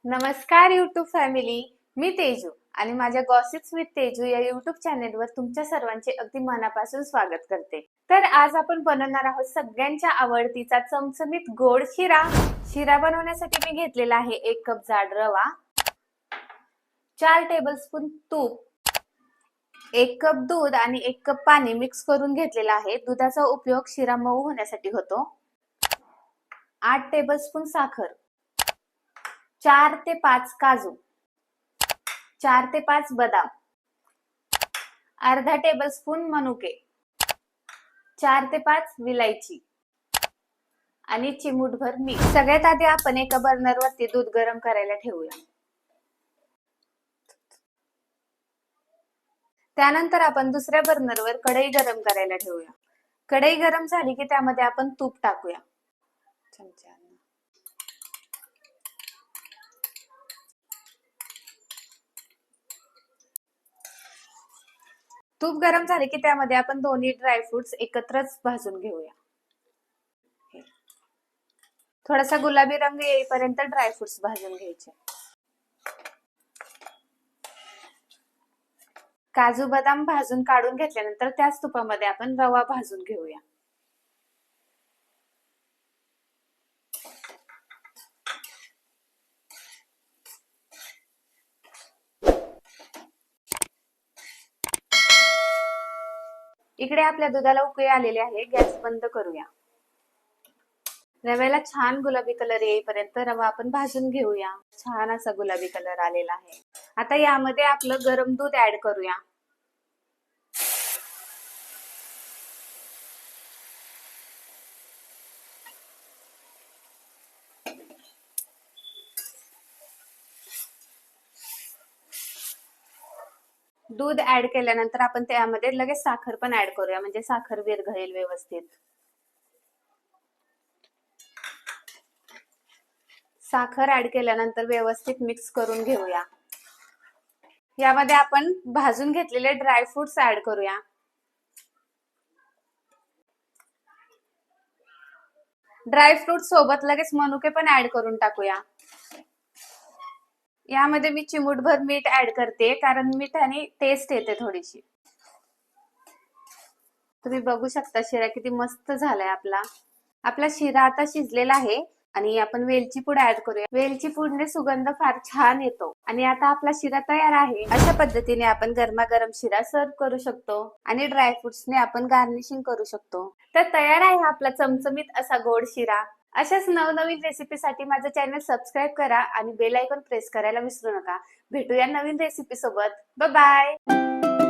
नमस्कार YouTube family. मी तेजू आणि माझ्या गॉसिप्स विथ तेजू या युट्यूब चॅनेलवर तुमच्या सर्वांचे अगदी मनापासून स्वागत करते. तर आज आपण बनवणार आहोत सगळ्यांच्या आवडतीचा चमचमीत गोड शिरा. शिरा बनवण्यासाठी मी घेतलेला आहे 1 कप जाड रवा, 4 टेबलस्पून तूप, 1 कप दूध आणि 1 कप पाणी मिक्स करून घेतलेला आहे. दुधाचा उपयोग शिरा मऊ होण्यासाठी होतो. 8 टेबलस्पून साखर, 4 ते 5 काजू, 4 ते 5 बदाम, अर्धा टेबलस्पून मनुके, 4 ते 5 विलायची आणि चिमूटभर मीठ. सगळ्यात आधी आपण एका बर्नरवरती दूध गरम करायला ठेवूया. त्यानंतर आपण दुसऱ्या बर्नरवर कढई गरम करायला ठेवूया. कढई गरम झाली की त्यामध्ये आपण तूप टाकूया. तूप गरम झाले की त्यामध्ये आपण दोन्ही ड्रायफ्रुट्स एकत्रच भाजून घेऊया. थोडासा गुलाबी रंग येईपर्यंत ड्रायफ्रुट्स भाजून घ्यायचे. काजू बदाम भाजून काढून घेतल्यानंतर त्याच तुपामध्ये आपण रवा भाजून घेऊया. इकडे आपल्या दुधाला उकळी आलेली आहे. गॅस बंद करूया. रव्याला छान गुलाबी कलर येईपर्यंत रवा आपण भाजून घेऊया. छान असा गुलाबी कलर आलेला आहे. आता यामध्ये आपलं गरम दूध ऍड करूया. दूध ऍड केल्यानंतर आपण त्यामध्ये लगेच साखर पण ऍड करूया, म्हणजे साखर विरघळेल व्यवस्थित. साखर ऍड केल्यानंतर व्यवस्थित मिक्स करून घेऊया. यामध्ये आपण भाजून घेतलेले ड्रायफ्रुट्स ऍड करूया. ड्रायफ्रुट सोबत लगेच मनुके पण ऍड करून टाकूया. यामध्ये मी चिमूटभर मीठ ऍड करते, कारण मिठाने टेस्ट येते थोडीशी. तुम्ही बघू शकता शिरा किती मस्त झालाय आपला शिरा आता शिजलेला आहे. आणि आपण वेलची पूड ऍड करूया. वेलची पूडने सुगंध फार छान येतो. आणि आता आपला शिरा तयार आहे. अशा पद्धतीने आपण गरमागरम शिरा सर्व करू शकतो आणि ड्रायफ्रुट्सने आपण गार्निशिंग करू शकतो. तर तयार आहे आपला चमचमीत असा गोड शिरा. अशाच नवनवीन रेसिपीसाठी माझं चॅनल सबस्क्राईब करा आणि बेल आयकॉन प्रेस करायला विसरू नका. भेटूया नवीन रेसिपी सोबत. Bye bye.